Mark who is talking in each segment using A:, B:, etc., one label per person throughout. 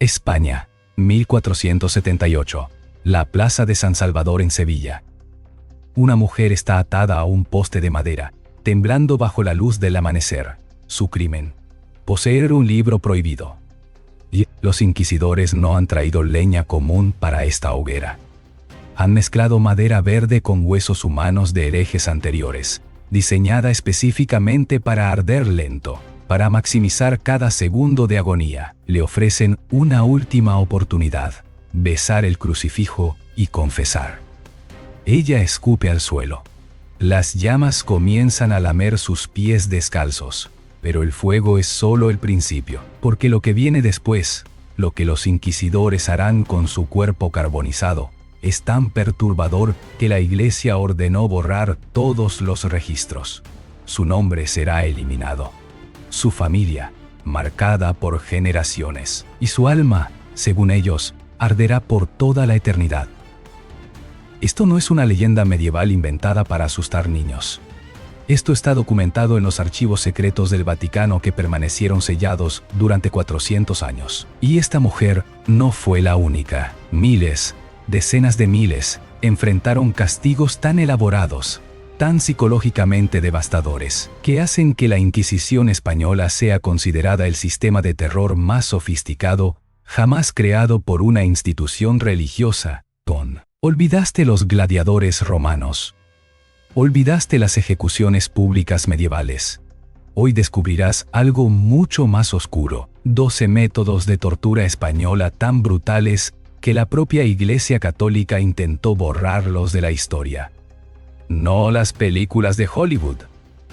A: España, 1478. La Plaza de San Salvador en Sevilla. Una mujer está atada a un poste de madera, temblando bajo la luz del amanecer. Su crimen: poseer un libro prohibido. Y los inquisidores no han traído leña común para esta hoguera. Han mezclado madera verde con huesos humanos de herejes anteriores, diseñada específicamente para arder lento, para maximizar cada segundo de agonía. Le ofrecen una última oportunidad: besar el crucifijo y confesar. Ella escupe al suelo. Las llamas comienzan a lamer sus pies descalzos, pero el fuego es solo el principio, porque lo que viene después, lo que los inquisidores harán con su cuerpo carbonizado, es tan perturbador que la Iglesia ordenó borrar todos los registros. Su nombre será eliminado, su familia marcada por generaciones, y su alma, según ellos, arderá por toda la eternidad. Esto no es una leyenda medieval inventada para asustar niños. Esto está documentado en los archivos secretos del Vaticano que permanecieron sellados durante 400 años. Y esta mujer no fue la única. Miles, decenas de miles, enfrentaron castigos tan elaborados, tan psicológicamente devastadores, que hacen que la Inquisición española sea considerada el sistema de terror más sofisticado jamás creado por una institución religiosa. Olvidaste los gladiadores romanos. Olvidaste las ejecuciones públicas medievales. Hoy descubrirás algo mucho más oscuro: 12 métodos de tortura española tan brutales que la propia Iglesia Católica intentó borrarlos de la historia. No las películas de Hollywood,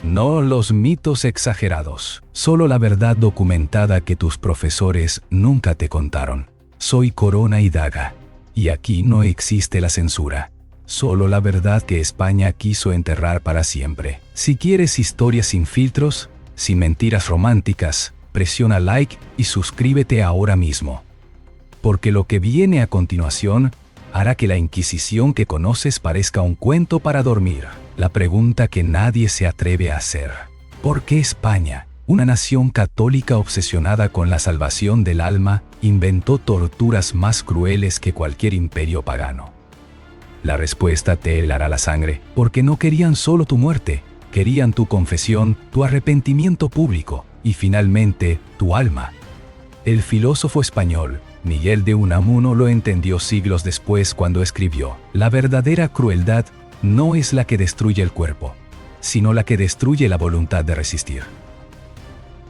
A: no los mitos exagerados, solo la verdad documentada que tus profesores nunca te contaron. Soy Corona y Daga, y aquí no existe la censura. Solo la verdad que España quiso enterrar para siempre. Si quieres historias sin filtros, sin mentiras románticas, presiona like y suscríbete ahora mismo. Porque lo que viene a continuación hará que la Inquisición que conoces parezca un cuento para dormir. La pregunta que nadie se atreve a hacer: ¿por qué España, una nación católica obsesionada con la salvación del alma, inventó torturas más crueles que cualquier imperio pagano? La respuesta te helará la sangre, porque no querían solo tu muerte, querían tu confesión, tu arrepentimiento público y finalmente tu alma. El filósofo español Miguel de Unamuno lo entendió siglos después cuando escribió: la verdadera crueldad no es la que destruye el cuerpo, sino la que destruye la voluntad de resistir.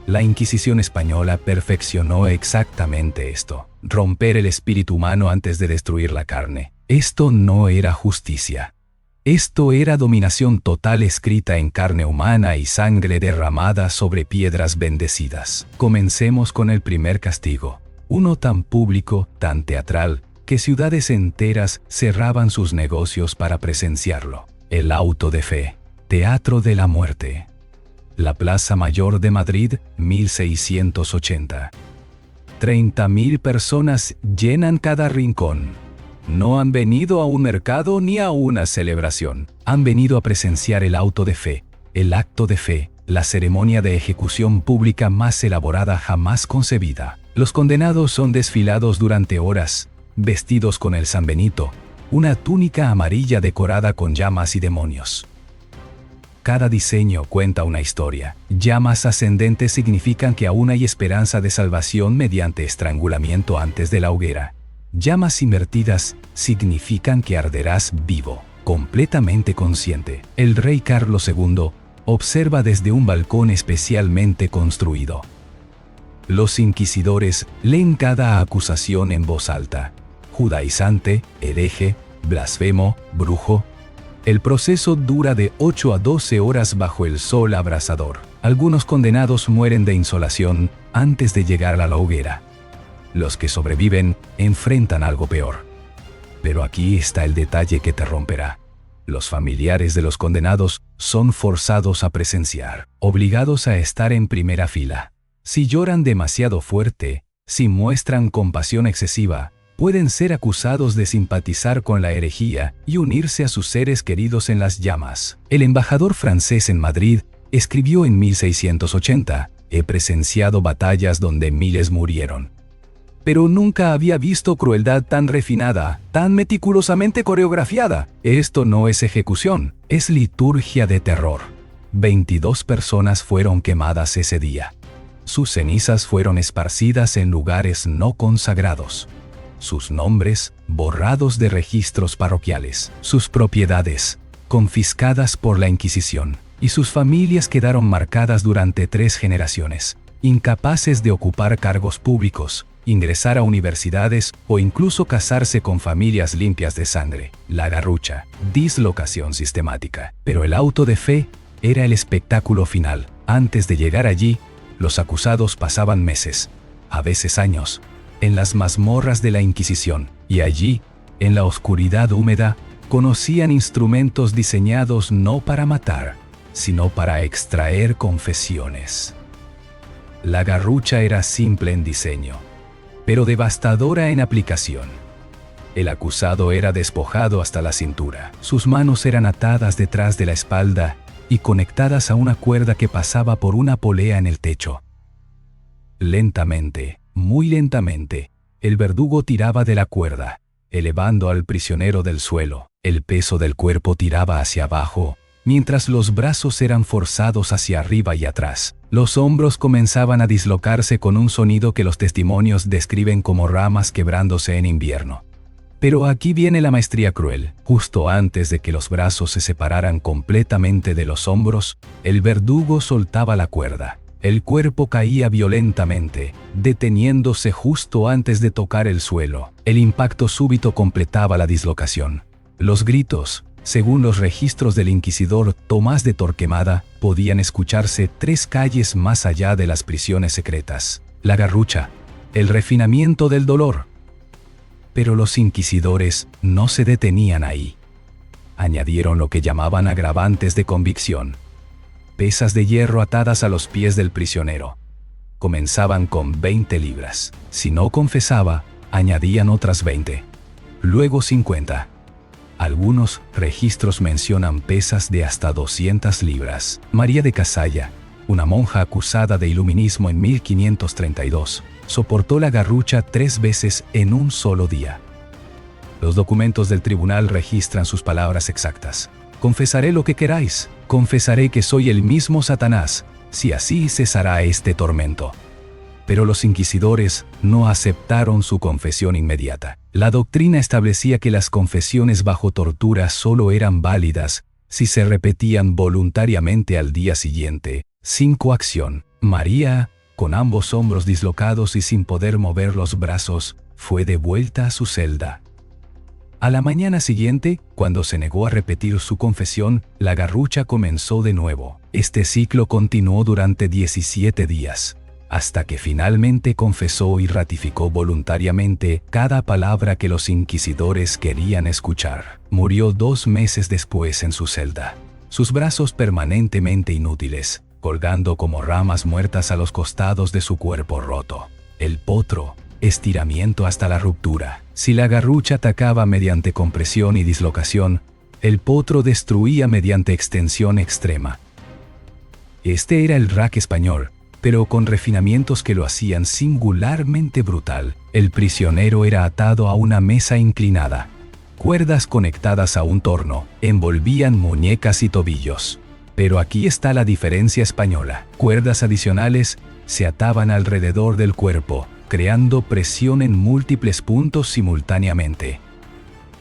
A: La Inquisición española perfeccionó exactamente esto: romper el espíritu humano antes de destruir la carne. Esto no era justicia. Esto era dominación total escrita en carne humana y sangre derramada sobre piedras bendecidas. Comencemos con el primer castigo, uno tan público, tan teatral, que ciudades enteras cerraban sus negocios para presenciarlo. El auto de fe, teatro de la muerte. La Plaza Mayor de Madrid, 1680. 30.000 personas llenan cada rincón. No han venido a un mercado ni a una celebración. Han venido a presenciar el auto de fe, el acto de fe, la ceremonia de ejecución pública más elaborada jamás concebida. Los condenados son desfilados durante horas, vestidos con el San Benito, una túnica amarilla decorada con llamas y demonios. Cada diseño cuenta una historia. Llamas ascendentes significan que aún hay esperanza de salvación mediante estrangulamiento antes de la hoguera. Llamas invertidas significan que arderás vivo, completamente consciente. El rey Carlos II observa desde un balcón especialmente construido. Los inquisidores leen cada acusación en voz alta: judaizante, hereje, blasfemo, brujo. El proceso dura de 8 a 12 horas bajo el sol abrasador. Algunos condenados mueren de insolación antes de llegar a la hoguera. Los que sobreviven enfrentan algo peor. Pero aquí está el detalle que te romperá. Los familiares de los condenados son forzados a presenciar, obligados a estar en primera fila. Si lloran demasiado fuerte, si muestran compasión excesiva, pueden ser acusados de simpatizar con la herejía y unirse a sus seres queridos en las llamas. El embajador francés en Madrid escribió en 1680: he presenciado batallas donde miles murieron. pero nunca había visto crueldad tan refinada, tan meticulosamente coreografiada. Esto no es ejecución, es liturgia de terror. 22 personas fueron quemadas ese día. Sus cenizas fueron esparcidas en lugares no consagrados. Sus nombres borrados de registros parroquiales. Sus propiedades confiscadas por la Inquisición. Y sus familias quedaron marcadas durante 3 generaciones, incapaces de ocupar cargos públicos, ingresar a universidades o incluso casarse con familias limpias de sangre. La Garrucha, dislocación sistemática. Pero el auto de fe era el espectáculo final. Antes de llegar allí, los acusados pasaban meses, a veces años, en las mazmorras de la Inquisición, y allí, en la oscuridad húmeda, conocían instrumentos diseñados no para matar, sino para extraer confesiones. La Garrucha era simple en diseño, pero devastadora en aplicación. El acusado era despojado hasta la cintura. Sus manos eran atadas detrás de la espalda y conectadas a una cuerda que pasaba por una polea en el techo. Lentamente, muy lentamente, el verdugo tiraba de la cuerda, elevando al prisionero del suelo. El peso del cuerpo tiraba hacia abajo, mientras los brazos eran forzados hacia arriba y atrás. Los hombros comenzaban a dislocarse con un sonido que los testimonios describen como ramas quebrándose en invierno. Pero aquí viene la maestría cruel. Justo antes de que los brazos se separaran completamente de los hombros, el verdugo soltaba la cuerda. El cuerpo caía violentamente, deteniéndose justo antes de tocar el suelo. El impacto súbito completaba la dislocación. Los gritos, según los registros del inquisidor Tomás de Torquemada, podían escucharse 3 calles más allá de las prisiones secretas. La Garrucha, el refinamiento del dolor. Pero los inquisidores no se detenían ahí. Añadieron lo que llamaban agravantes de convicción. Pesas de hierro atadas a los pies del prisionero. Comenzaban con 20 libras. Si no confesaba, añadían otras 20. Luego 50. Algunos registros mencionan pesas de hasta 200 libras. María de Casalla, una monja acusada de iluminismo en 1532, soportó la Garrucha 3 veces en un solo día. Los documentos del tribunal registran sus palabras exactas. Confesaré lo que queráis, confesaré que soy el mismo Satanás, si así cesará este tormento. Pero los inquisidores no aceptaron su confesión inmediata. La doctrina establecía que las confesiones bajo tortura solo eran válidas si se repetían voluntariamente al día siguiente, sin coacción. María, con ambos hombros dislocados y sin poder mover los brazos, fue devuelta a su celda. A la mañana siguiente, cuando se negó a repetir su confesión, la Garrucha comenzó de nuevo. Este ciclo continuó durante 17 días. Hasta que finalmente confesó y ratificó voluntariamente cada palabra que los inquisidores querían escuchar. Murió 2 meses después en su celda, sus brazos permanentemente inútiles, colgando como ramas muertas a los costados de su cuerpo roto. El potro, estiramiento hasta la ruptura. Si la Garrucha atacaba mediante compresión y dislocación, el potro destruía mediante extensión extrema. Este era el rack español, pero con refinamientos que lo hacían singularmente brutal. El prisionero era atado a una mesa inclinada. Cuerdas conectadas a un torno envolvían muñecas y tobillos. Pero aquí está la diferencia española. Cuerdas adicionales se ataban alrededor del cuerpo, creando presión en múltiples puntos simultáneamente.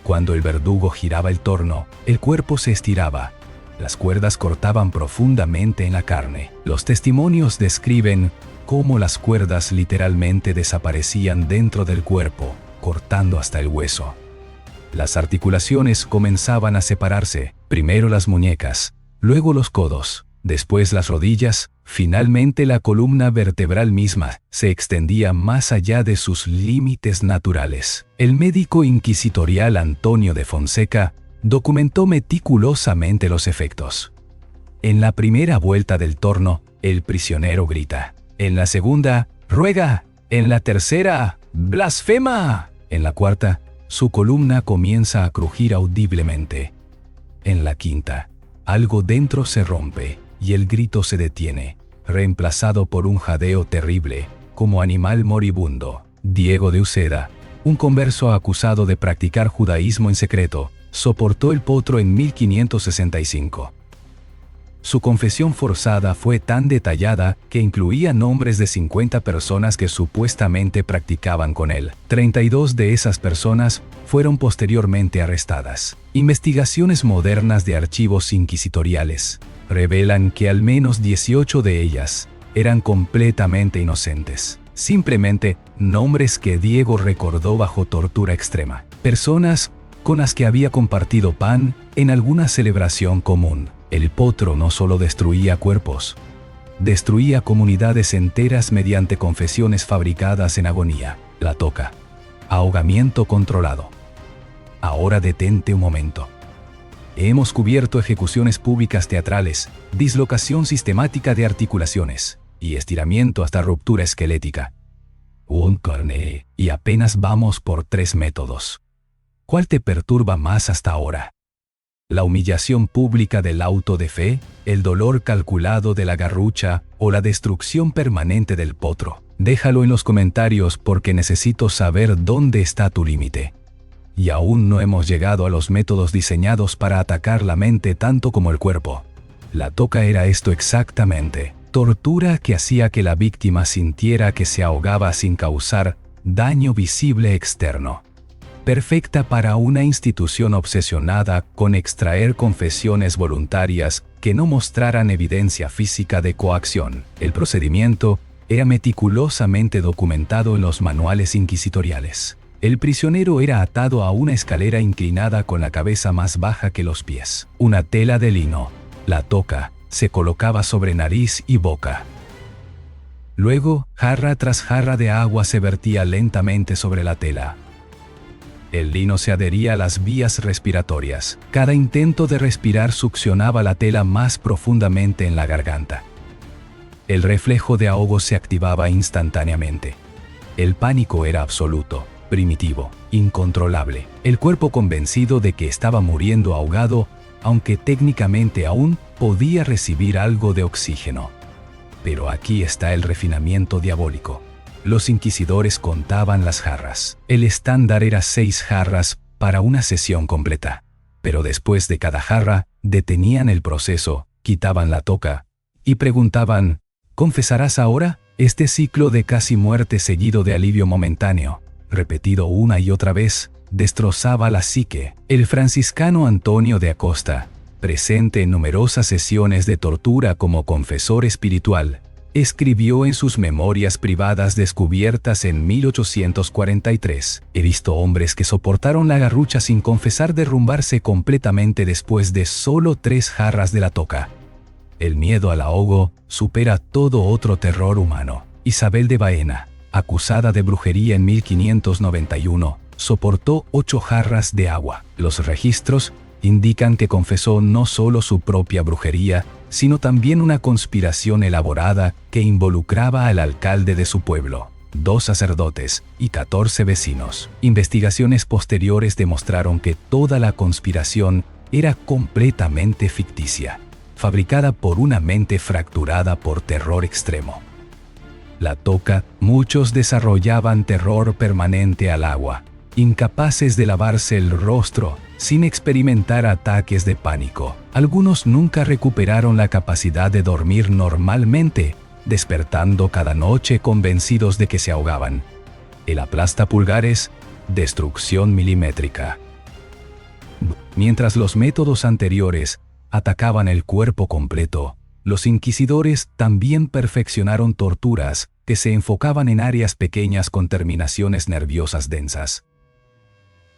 A: Cuando el verdugo giraba el torno, el cuerpo se estiraba. Las cuerdas cortaban profundamente en la carne. Los testimonios describen cómo las cuerdas literalmente desaparecían dentro del cuerpo, cortando hasta el hueso. Las articulaciones comenzaban a separarse, primero las muñecas, luego los codos, después las rodillas, finalmente la columna vertebral misma se extendía más allá de sus límites naturales. El médico inquisitorial Antonio de Fonseca documentó meticulosamente los efectos. En la primera vuelta del torno, el prisionero grita. En la segunda, ruega. En la tercera, blasfema. En la cuarta, su columna comienza a crujir audiblemente. En la quinta, algo dentro se rompe y el grito se detiene, reemplazado por un jadeo terrible, como animal moribundo. Diego de Uceda, un converso acusado de practicar judaísmo en secreto, soportó el potro en 1565. Su confesión forzada fue tan detallada que incluía nombres de 50 personas que supuestamente practicaban con él. 32 de esas personas fueron posteriormente arrestadas. Investigaciones modernas de archivos inquisitoriales revelan que al menos 18 de ellas eran completamente inocentes. Simplemente nombres que Diego recordó bajo tortura extrema. Personas con las que había compartido pan en alguna celebración común. El potro no solo destruía cuerpos, destruía comunidades enteras mediante confesiones fabricadas en agonía. La toca. Ahogamiento controlado. Ahora detente un momento. Hemos cubierto ejecuciones públicas teatrales, dislocación sistemática de articulaciones y estiramiento hasta ruptura esquelética. Un carné, y apenas vamos por 3 métodos. ¿Cuál te perturba más hasta ahora? ¿La humillación pública del auto de fe, el dolor calculado de la garrucha o la destrucción permanente del potro? Déjalo en los comentarios porque necesito saber dónde está tu límite. Y aún no hemos llegado a los métodos diseñados para atacar la mente tanto como el cuerpo. La toca era esto exactamente. Tortura que hacía que la víctima sintiera que se ahogaba sin causar daño visible externo. Perfecta para una institución obsesionada con extraer confesiones voluntarias que no mostraran evidencia física de coacción. El procedimiento era meticulosamente documentado en los manuales inquisitoriales. El prisionero era atado a una escalera inclinada con la cabeza más baja que los pies. Una tela de lino, la toca, se colocaba sobre nariz y boca. Luego, jarra tras jarra de agua se vertía lentamente sobre la tela. El lino se adhería a las vías respiratorias. Cada intento de respirar succionaba la tela más profundamente en la garganta. El reflejo de ahogo se activaba instantáneamente. El pánico era absoluto, primitivo, incontrolable. El cuerpo convencido de que estaba muriendo ahogado, aunque técnicamente aún podía recibir algo de oxígeno. Pero aquí está el refinamiento diabólico. Los inquisidores contaban las jarras. El estándar era 6 jarras para una sesión completa. Pero después de cada jarra, detenían el proceso, quitaban la toca y preguntaban, ¿confesarás ahora? Este ciclo de casi muerte seguido de alivio momentáneo, repetido una y otra vez, destrozaba la psique. El franciscano Antonio de Acosta, presente en numerosas sesiones de tortura como confesor espiritual, escribió en sus memorias privadas descubiertas en 1843, he visto hombres que soportaron la garrucha sin confesar derrumbarse completamente después de solo 3 jarras de la toca. El miedo al ahogo supera todo otro terror humano. Isabel de Baena, acusada de brujería en 1591, soportó 8 jarras de agua. Los registros indican que confesó no solo su propia brujería, sino también una conspiración elaborada que involucraba al alcalde de su pueblo, 2 sacerdotes y 14 vecinos. Investigaciones posteriores demostraron que toda la conspiración era completamente ficticia, fabricada por una mente fracturada por terror extremo. La toca, muchos desarrollaban terror permanente al agua, incapaces de lavarse el rostro, sin experimentar ataques de pánico. Algunos nunca recuperaron la capacidad de dormir normalmente, despertando cada noche convencidos de que se ahogaban. El aplastapulgares, destrucción milimétrica. Mientras los métodos anteriores atacaban el cuerpo completo, los inquisidores también perfeccionaron torturas que se enfocaban en áreas pequeñas con terminaciones nerviosas densas.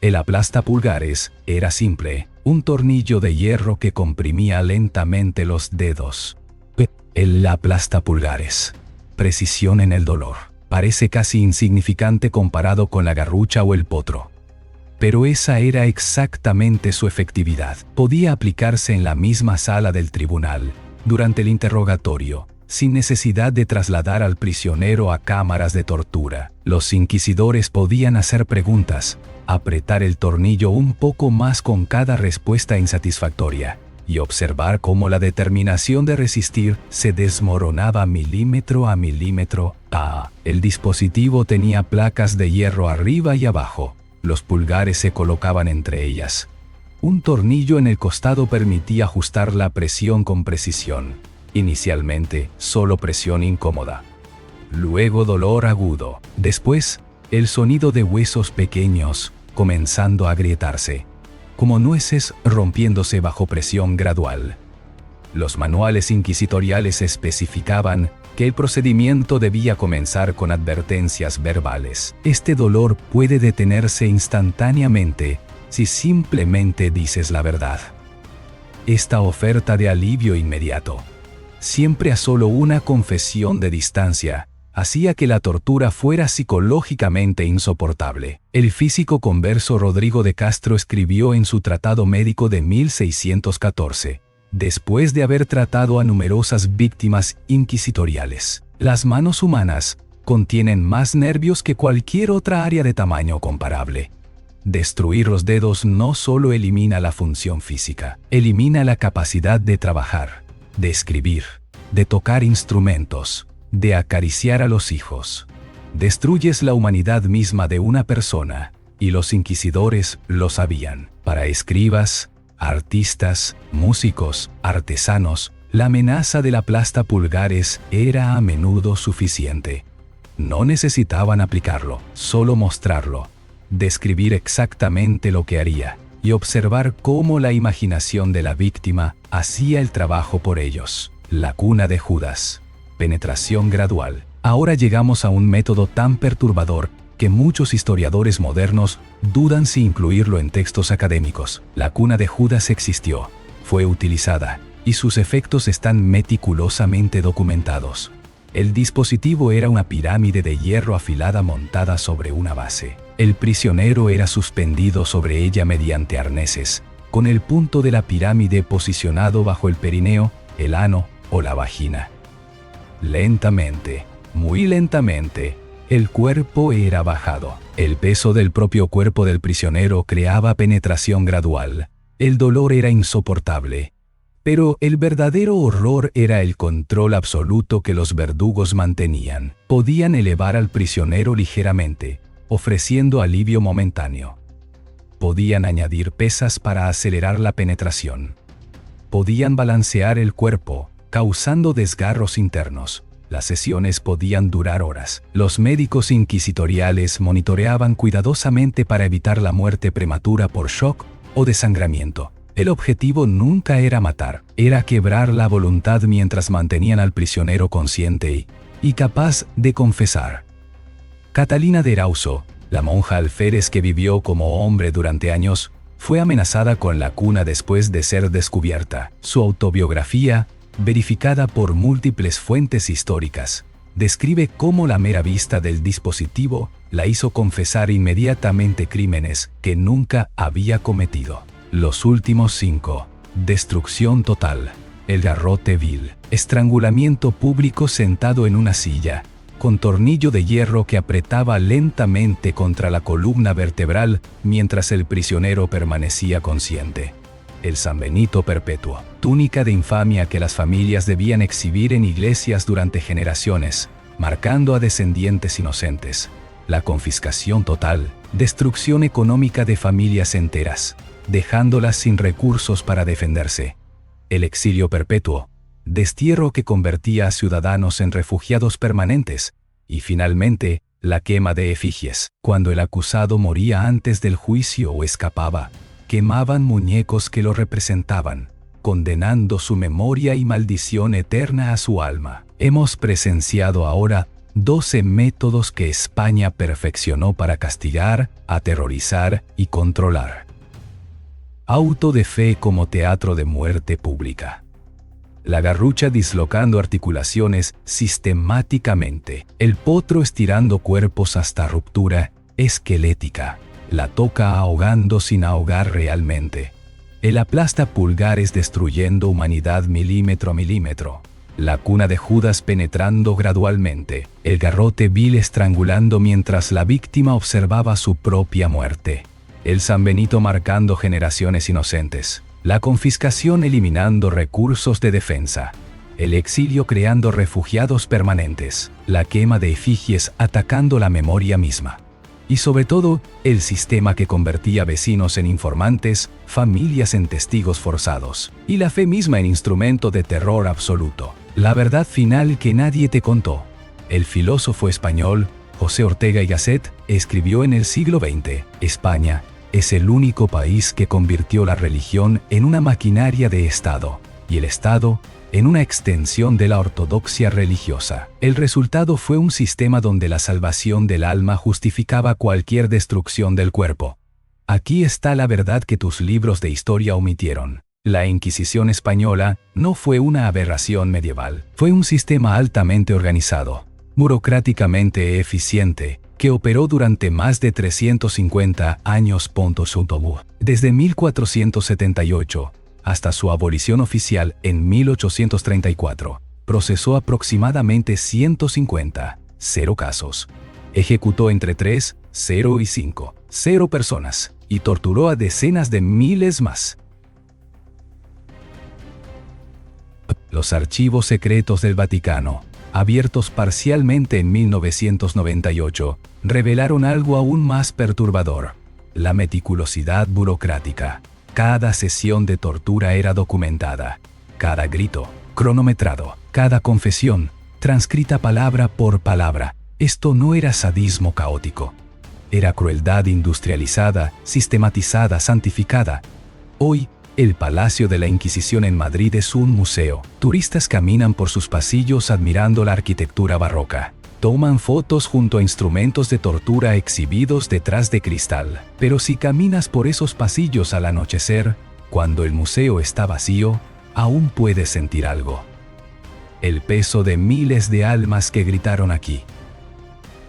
A: El aplastapulgares era simple, un tornillo de hierro que comprimía lentamente los dedos. El aplastapulgares. Precisión en el dolor. Parece casi insignificante comparado con la garrucha o el potro. Pero esa era exactamente su efectividad. Podía aplicarse en la misma sala del tribunal, durante el interrogatorio, sin necesidad de trasladar al prisionero a cámaras de tortura. Los inquisidores podían hacer preguntas, apretar el tornillo un poco más con cada respuesta insatisfactoria, y observar cómo la determinación de resistir se desmoronaba milímetro a milímetro. El dispositivo tenía placas de hierro arriba y abajo. Los pulgares se colocaban entre ellas. Un tornillo en el costado permitía ajustar la presión con precisión. Inicialmente, solo presión incómoda. Luego dolor agudo. Después, el sonido de huesos pequeños comenzando a agrietarse, como nueces rompiéndose bajo presión gradual. Los manuales inquisitoriales especificaban que el procedimiento debía comenzar con advertencias verbales. Este dolor puede detenerse instantáneamente si simplemente dices la verdad. Esta oferta de alivio inmediato, siempre a solo una confesión de distancia, hacía que la tortura fuera psicológicamente insoportable. El físico converso Rodrigo de Castro escribió en su Tratado Médico de 1614, después de haber tratado a numerosas víctimas inquisitoriales: las manos humanas contienen más nervios que cualquier otra área de tamaño comparable. Destruir los dedos no solo elimina la función física, elimina la capacidad de trabajar, de escribir, de tocar instrumentos, de acariciar a los hijos. Destruyes la humanidad misma de una persona, y los inquisidores lo sabían. Para escribas, artistas, músicos, artesanos, la amenaza del aplasta pulgares era a menudo suficiente. No necesitaban aplicarlo, solo mostrarlo, describir exactamente lo que haría, y observar cómo la imaginación de la víctima hacía el trabajo por ellos. La cuna de Judas. Penetración gradual. Ahora llegamos a un método tan perturbador que muchos historiadores modernos dudan si incluirlo en textos académicos. La cuna de Judas existió, fue utilizada, y sus efectos están meticulosamente documentados. El dispositivo era una pirámide de hierro afilada montada sobre una base. El prisionero era suspendido sobre ella mediante arneses, con el punto de la pirámide posicionado bajo el perineo, el ano o la vagina. Lentamente, muy lentamente, el cuerpo era bajado. El peso del propio cuerpo del prisionero creaba penetración gradual. El dolor era insoportable. Pero el verdadero horror era el control absoluto que los verdugos mantenían. Podían elevar al prisionero ligeramente, ofreciendo alivio momentáneo. Podían añadir pesas para acelerar la penetración. Podían balancear el cuerpo, causando desgarros internos. Las sesiones podían durar horas. Los médicos inquisitoriales monitoreaban cuidadosamente para evitar la muerte prematura por shock o desangramiento. El objetivo nunca era matar, era quebrar la voluntad mientras mantenían al prisionero consciente y capaz de confesar. Catalina de Erauso, la monja alférez que vivió como hombre durante años, fue amenazada con la cuna después de ser descubierta. Su autobiografía, verificada por múltiples fuentes históricas, describe cómo la mera vista del dispositivo la hizo confesar inmediatamente crímenes que nunca había cometido. Los últimos 5. Destrucción total. El garrote vil. Estrangulamiento público sentado en una silla, con tornillo de hierro que apretaba lentamente contra la columna vertebral mientras el prisionero permanecía consciente. El sanbenito perpetuo. Túnica de infamia que las familias debían exhibir en iglesias durante generaciones, marcando a descendientes inocentes. La confiscación total. Destrucción económica de familias enteras, dejándolas sin recursos para defenderse. El exilio perpetuo. Destierro que convertía a ciudadanos en refugiados permanentes. Y finalmente, la quema de efigies. Cuando el acusado moría antes del juicio o escapaba, quemaban muñecos que lo representaban, condenando su memoria y maldición eterna a su alma. Hemos presenciado ahora 12 métodos que España perfeccionó para castigar, aterrorizar y controlar. Auto de fe como teatro de muerte pública. La garrucha dislocando articulaciones sistemáticamente, el potro estirando cuerpos hasta ruptura esquelética, la toca ahogando sin ahogar realmente, el aplasta pulgares destruyendo humanidad milímetro a milímetro, la cuna de Judas penetrando gradualmente, el garrote vil estrangulando mientras la víctima observaba su propia muerte, el sanbenito marcando generaciones inocentes, la confiscación eliminando recursos de defensa, el exilio creando refugiados permanentes, la quema de efigies atacando la memoria misma. Y sobre todo, el sistema que convertía vecinos en informantes, familias en testigos forzados, y la fe misma en instrumento de terror absoluto. La verdad final que nadie te contó. El filósofo español José Ortega y Gasset escribió en el siglo XX: España es el único país que convirtió la religión en una maquinaria de Estado, y el Estado en una extensión de la ortodoxia religiosa. El resultado fue un sistema donde la salvación del alma justificaba cualquier destrucción del cuerpo. Aquí está la verdad que tus libros de historia omitieron. La Inquisición española no fue una aberración medieval, fue un sistema altamente organizado, burocráticamente eficiente, que operó durante más de 350 años. Desde 1478, hasta su abolición oficial en 1834, procesó aproximadamente 150 casos, ejecutó entre 3 y 5 personas y torturó a decenas de miles más. Los archivos secretos del Vaticano, abiertos parcialmente en 1998, revelaron algo aún más perturbador: la meticulosidad burocrática. Cada sesión de tortura era documentada, cada grito cronometrado, cada confesión transcrita palabra por palabra. Esto no era sadismo caótico, era crueldad industrializada, sistematizada, santificada. Hoy, el Palacio de la Inquisición en Madrid es un museo. Turistas caminan por sus pasillos admirando la arquitectura barroca. Toman fotos junto a instrumentos de tortura exhibidos detrás de cristal. Pero si caminas por esos pasillos al anochecer, cuando el museo está vacío, aún puedes sentir algo. El peso de miles de almas que gritaron aquí.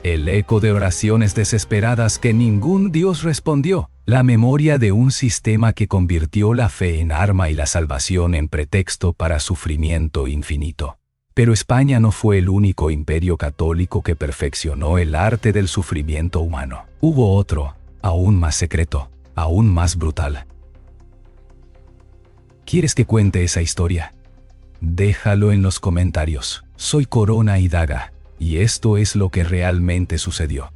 A: El eco de oraciones desesperadas que ningún Dios respondió. La memoria de un sistema que convirtió la fe en arma y la salvación en pretexto para sufrimiento infinito. Pero España no fue el único imperio católico que perfeccionó el arte del sufrimiento humano. Hubo otro, aún más secreto, aún más brutal. ¿Quieres que cuente esa historia? Déjalo en los comentarios. Soy Corona y Daga, y esto es lo que realmente sucedió.